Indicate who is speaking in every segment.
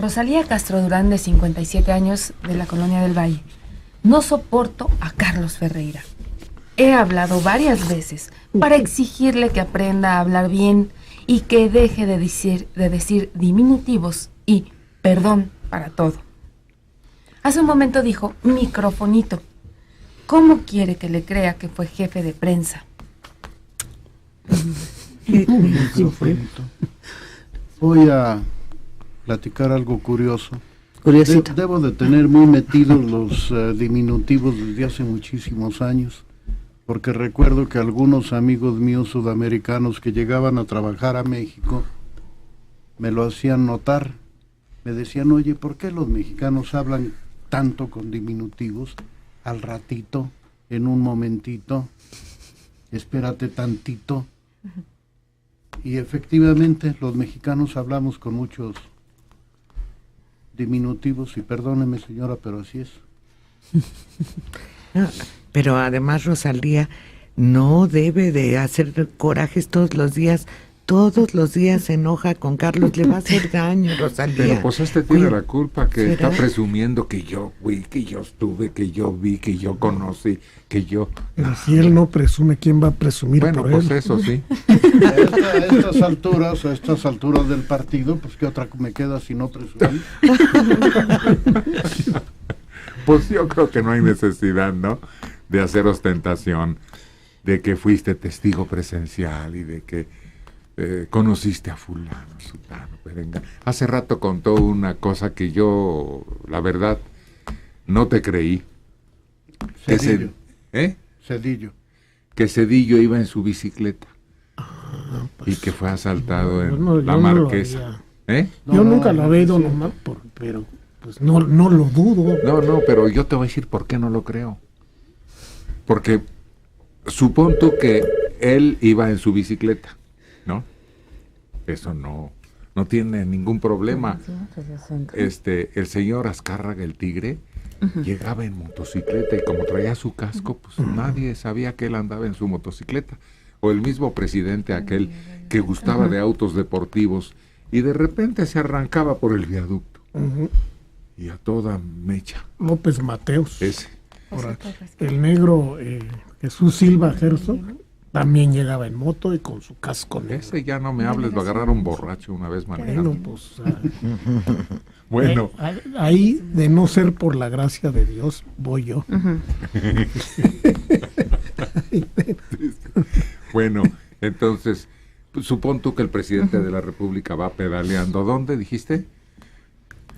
Speaker 1: Rosalía Castro Durán, de 57 años, de la Colonia del Valle. No soporto a Carlos Ferreira. He hablado varias veces para exigirle que aprenda a hablar bien y que deje de decir diminutivos y perdón para todo. Hace un momento dijo microfonito. ¿Cómo quiere que le crea que fue jefe de prensa?
Speaker 2: Voy a platicar algo curioso.
Speaker 3: Curiosito.
Speaker 2: Debo de tener muy metidos los diminutivos desde hace muchísimos años, porque recuerdo que algunos amigos míos sudamericanos que llegaban a trabajar a México me lo hacían notar. Me decían, oye, ¿por qué los mexicanos hablan tanto con diminutivos? Al ratito, en un momentito, espérate tantito. Y efectivamente los mexicanos hablamos con muchos diminutivos, y perdóneme señora, pero así es.
Speaker 3: No, pero además Rosalía no debe de hacer corajes todos los días se enoja con Carlos, le va a hacer daño, Rosalía.
Speaker 4: Pero pues tiene la culpa, que está presumiendo que yo fui, que yo estuve, que yo vi, que yo conocí, que yo...
Speaker 5: Pero si él no presume, ¿quién va a presumir por él?
Speaker 4: Bueno, pues eso sí.
Speaker 2: A estas alturas del partido, pues ¿qué otra me queda si no presumir?
Speaker 4: Pues yo creo que no hay necesidad, ¿no?, de hacer ostentación de que fuiste testigo presencial y de que conociste a fulano, sultano, perengano. Hace rato contó una cosa que yo, la verdad, no te creí.
Speaker 2: Cedillo.
Speaker 4: Cedillo. Que Cedillo iba en su bicicleta y que fue asaltado en la Marquesa.
Speaker 5: Yo nunca lo había ido nomás, pero pues no lo dudo.
Speaker 4: No, pero yo te voy a decir por qué no lo creo. Porque supón tú que él iba en su bicicleta, ¿no? Eso no tiene ningún problema. El señor Azcárraga, el tigre, llegaba en motocicleta, y como traía su casco, pues nadie sabía que él andaba en su motocicleta. O el mismo presidente aquel que gustaba de autos deportivos y de repente se arrancaba por el viaducto. Y a toda mecha.
Speaker 5: López Mateos.
Speaker 4: Ese.
Speaker 5: El negro Jesús Silva Gerson también llegaba en moto y con su casco negro.
Speaker 4: Ese ya no me hables, lo agarraron borracho una vez manejando.
Speaker 5: Bueno, pues...
Speaker 4: bueno.
Speaker 5: Ahí, de no ser por la gracia de Dios, voy yo.
Speaker 4: Bueno, entonces, pues, supón tú que el presidente de la República va pedaleando. ¿Dónde dijiste?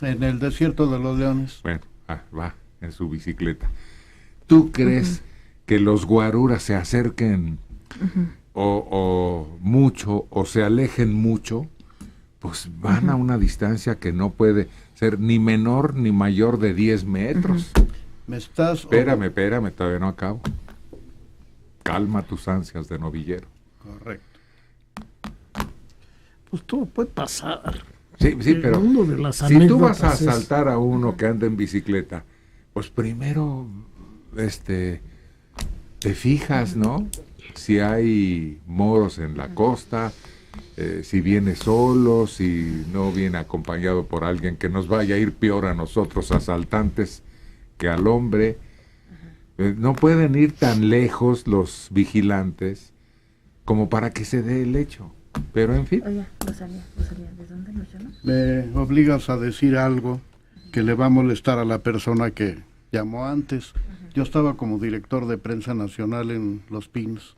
Speaker 2: En el desierto de los Leones.
Speaker 4: Bueno, va en su bicicleta. ¿Tú crees que los guaruras se acerquen o mucho, o se alejen mucho? Pues van a una distancia que no puede ser ni menor ni mayor de 10 metros.
Speaker 2: ¿Me estás...?
Speaker 4: Espérame, todavía no acabo. Calma tus ansias de novillero.
Speaker 2: Correcto.
Speaker 5: Pues todo puede pasar.
Speaker 4: Sí, pero si tú vas a asaltar a uno que anda en bicicleta, pues primero te fijas, ¿no? Si hay moros en la costa, si viene solo, si no viene acompañado por alguien que nos vaya a ir peor a nosotros asaltantes que al hombre. No pueden ir tan lejos los vigilantes como para que se dé el hecho. Pero en fin.
Speaker 1: Oye, Rosalía, ¿de dónde nos llamas?
Speaker 2: Me obligas a decir algo que le va a molestar a la persona que llamó antes. Yo estaba como director de prensa nacional en Los Pinos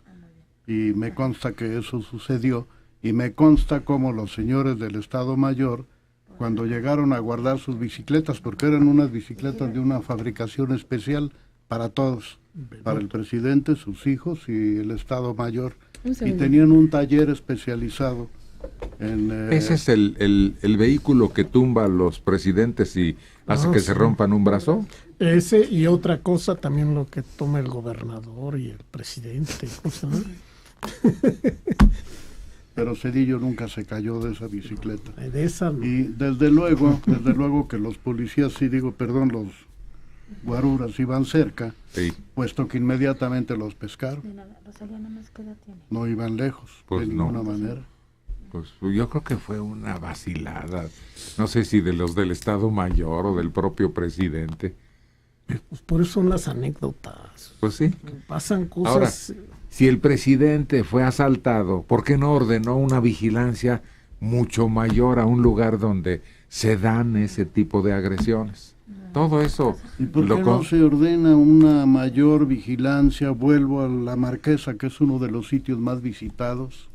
Speaker 2: y me consta que eso sucedió, y me consta como los señores del Estado Mayor, cuando llegaron a guardar sus bicicletas, porque eran unas bicicletas de una fabricación especial para todos, para el presidente, sus hijos y el Estado Mayor, y tenían un taller especializado en...
Speaker 4: ¿Ese es el vehículo que tumba a los presidentes y hace que se rompan un brazo?
Speaker 5: Ese, y otra cosa también lo que toma el gobernador y el presidente.
Speaker 2: Pero Cedillo nunca se cayó de esa bicicleta.
Speaker 5: De esa no.
Speaker 2: Y desde luego que los policías, los guaruras iban cerca,
Speaker 4: sí,
Speaker 2: puesto que inmediatamente los pescaron.
Speaker 1: Rosalía, ¿qué edad tiene?
Speaker 2: No iban lejos,
Speaker 4: pues
Speaker 2: de ninguna manera.
Speaker 4: Pues yo creo que fue una vacilada, no sé si de los del Estado Mayor o del propio presidente.
Speaker 5: Pues por eso son las anécdotas.
Speaker 4: Pues sí.
Speaker 5: Pasan cosas.
Speaker 4: Ahora, si el presidente fue asaltado, ¿por qué no ordenó una vigilancia mucho mayor a un lugar donde se dan ese tipo de agresiones? Todo eso.
Speaker 2: ¿Y por qué no se ordena una mayor vigilancia? Vuelvo a la Marquesa, que es uno de los sitios más visitados,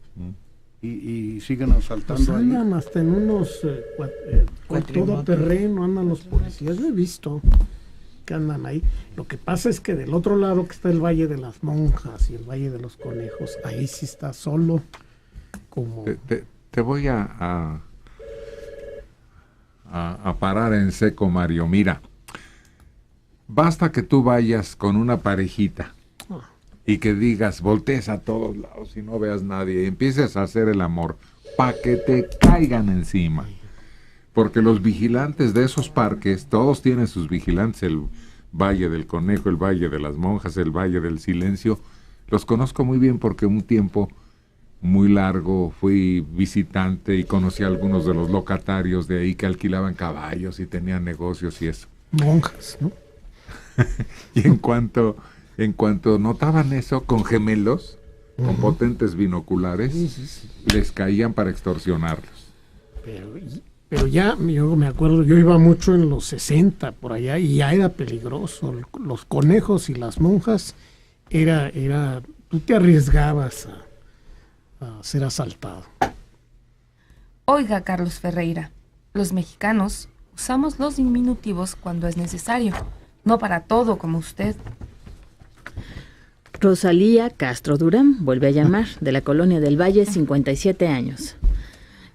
Speaker 2: y siguen asaltando
Speaker 5: Pues
Speaker 2: ahí.
Speaker 5: andan hasta en unos todo terreno, andan los policías. Yo he visto que andan ahí. Lo que pasa es que del otro lado, que está el Valle de las Monjas y el Valle de los Conejos, ahí sí está solo. Como
Speaker 4: Te voy a parar en seco, Mario. Mira, basta que tú vayas con una parejita y que digas, voltees a todos lados y no veas nadie y empieces a hacer el amor para que te caigan encima. Porque los vigilantes de esos parques, todos tienen sus vigilantes, el Valle del Conejo, el Valle de las Monjas, el Valle del Silencio. Los conozco muy bien porque un tiempo muy largo fui visitante y conocí a algunos de los locatarios de ahí que alquilaban caballos y tenían negocios y eso.
Speaker 5: monjas, ¿no?
Speaker 4: Y en cuanto notaban eso con gemelos, con potentes binoculares, les caían para extorsionarlos.
Speaker 5: Pero ya, yo me acuerdo, yo iba mucho en los 60 por allá y ya era peligroso. Los conejos y las monjas, tú te arriesgabas a ser asaltado.
Speaker 1: Oiga, Carlos Ferreira, los mexicanos usamos los diminutivos cuando es necesario, no para todo como usted.
Speaker 6: Rosalía Castro Durán vuelve a llamar, de la Colonia del Valle, 57 años.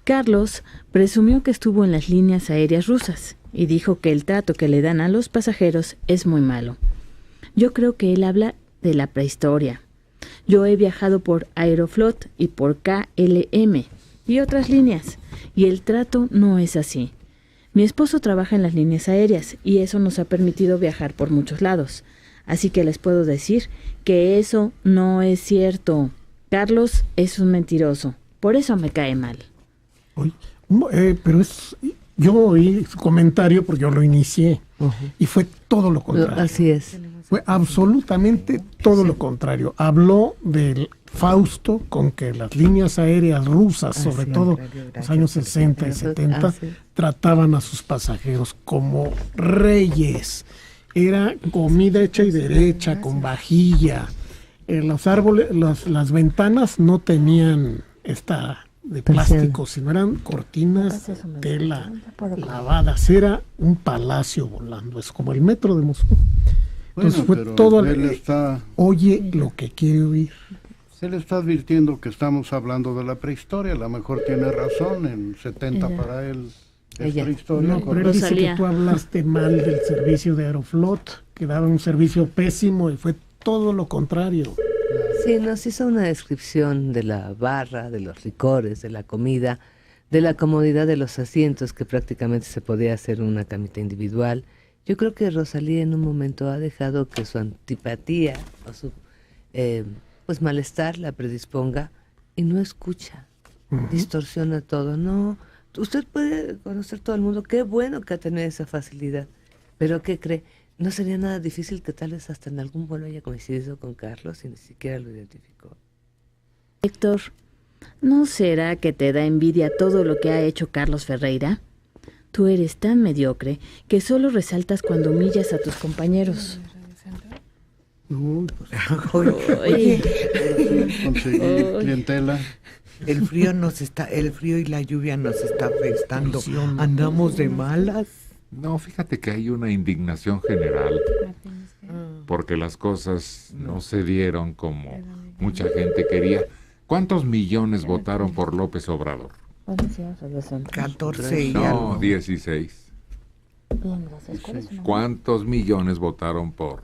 Speaker 6: Carlos presumió que estuvo en las líneas aéreas rusas y dijo que el trato que le dan a los pasajeros es muy malo. Yo creo que él habla de la prehistoria. Yo he viajado por Aeroflot y por KLM y otras líneas, y el trato no es así. Mi esposo trabaja en las líneas aéreas y eso nos ha permitido viajar por muchos lados. Así que les puedo decir que eso no es cierto. Carlos es un mentiroso. Por eso me cae mal.
Speaker 5: Pero yo oí su comentario porque yo lo inicié y fue todo lo contrario.
Speaker 7: Así es.
Speaker 5: Fue absolutamente todo lo contrario. Habló del Fausto con que las líneas aéreas rusas, sobre todo en los años 60 y 70, trataban a sus pasajeros como reyes. Era comida hecha y derecha, con vajilla. Los árboles, las ventanas no tenían de plástico, sino eran cortinas de tela lavadas. Era un palacio volando. Es como el metro de Moscú. Entonces fue todo. Oye lo que quiere oír.
Speaker 2: Se le está advirtiendo que estamos hablando de la prehistoria. A lo mejor tiene razón. En 70 para él es prehistoria.
Speaker 5: No, pero él dice que tú hablaste mal del servicio de Aeroflot, que daba un servicio pésimo, y fue todo lo contrario.
Speaker 7: Sí, nos hizo una descripción de la barra, de los licores, de la comida, de la comodidad de los asientos, que prácticamente se podía hacer una camita individual. Yo creo que Rosalía en un momento ha dejado que su antipatía o su malestar la predisponga y no escucha, distorsiona todo. No, usted puede conocer todo el mundo, qué bueno que ha tenido esa facilidad, pero ¿qué cree? ¿No sería nada difícil que tal vez hasta en algún vuelo haya coincidido con Carlos y ni siquiera lo identificó?
Speaker 6: Héctor, ¿no será que te da envidia todo lo que ha hecho Carlos Ferreira? Tú eres tan mediocre que solo resaltas cuando humillas a tus compañeros.
Speaker 5: No,
Speaker 2: conseguir clientela.
Speaker 3: El frío y la lluvia nos está afectando. Andamos de malas.
Speaker 4: No, fíjate que hay una indignación general porque las cosas no se dieron como mucha gente quería. ¿Cuántos millones votaron por López Obrador?
Speaker 3: 14 y
Speaker 4: no,
Speaker 3: algo.
Speaker 4: 16. ¿Cuántos millones votaron por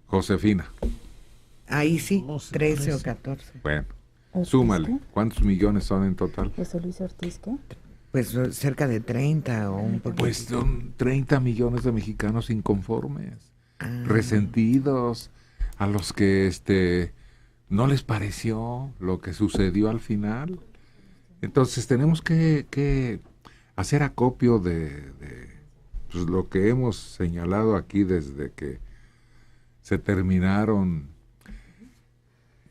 Speaker 4: Josefina?
Speaker 3: Ahí sí, 13 o 14.
Speaker 4: Bueno, súmale. ¿Cuántos millones son en total?
Speaker 6: ¿José Luis Ortiz qué?
Speaker 3: Pues cerca de 30 o un poquito.
Speaker 4: Pues son 30 millones de mexicanos inconformes, resentidos, a los que no les pareció lo que sucedió al final. Entonces tenemos que hacer acopio de pues, lo que hemos señalado aquí desde que se terminaron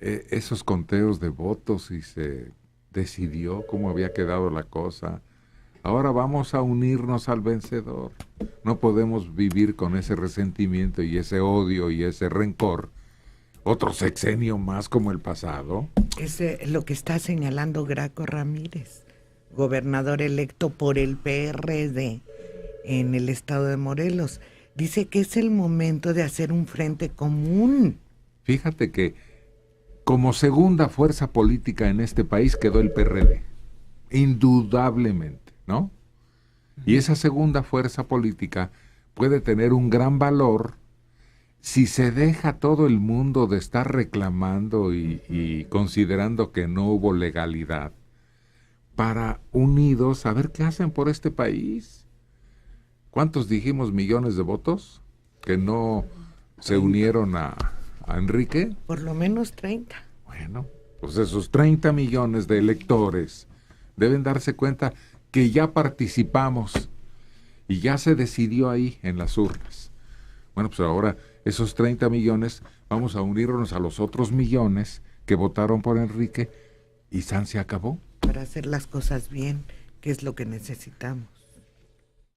Speaker 4: esos conteos de votos y se decidió cómo había quedado la cosa. Ahora vamos a unirnos al vencedor. No podemos vivir con ese resentimiento y ese odio y ese rencor. Otro sexenio más como el pasado.
Speaker 3: Es lo que está señalando Graco Ramírez, gobernador electo por el PRD en el estado de Morelos. Dice que es el momento de hacer un frente común.
Speaker 4: Fíjate que como segunda fuerza política en este país quedó el PRD, indudablemente, ¿no? Y esa segunda fuerza política puede tener un gran valor si se deja todo el mundo de estar reclamando y considerando que no hubo legalidad, para unidos a ver qué hacen por este país. ¿Cuántos dijimos millones de votos que no se unieron a Enrique?
Speaker 3: Por lo menos 30.
Speaker 4: Bueno, pues esos 30 millones de electores deben darse cuenta que ya participamos y ya se decidió ahí en las urnas. Bueno, pues ahora esos 30 millones vamos a unirnos a los otros millones que votaron por Enrique y San se acabó.
Speaker 3: Para hacer las cosas bien, que es lo que necesitamos.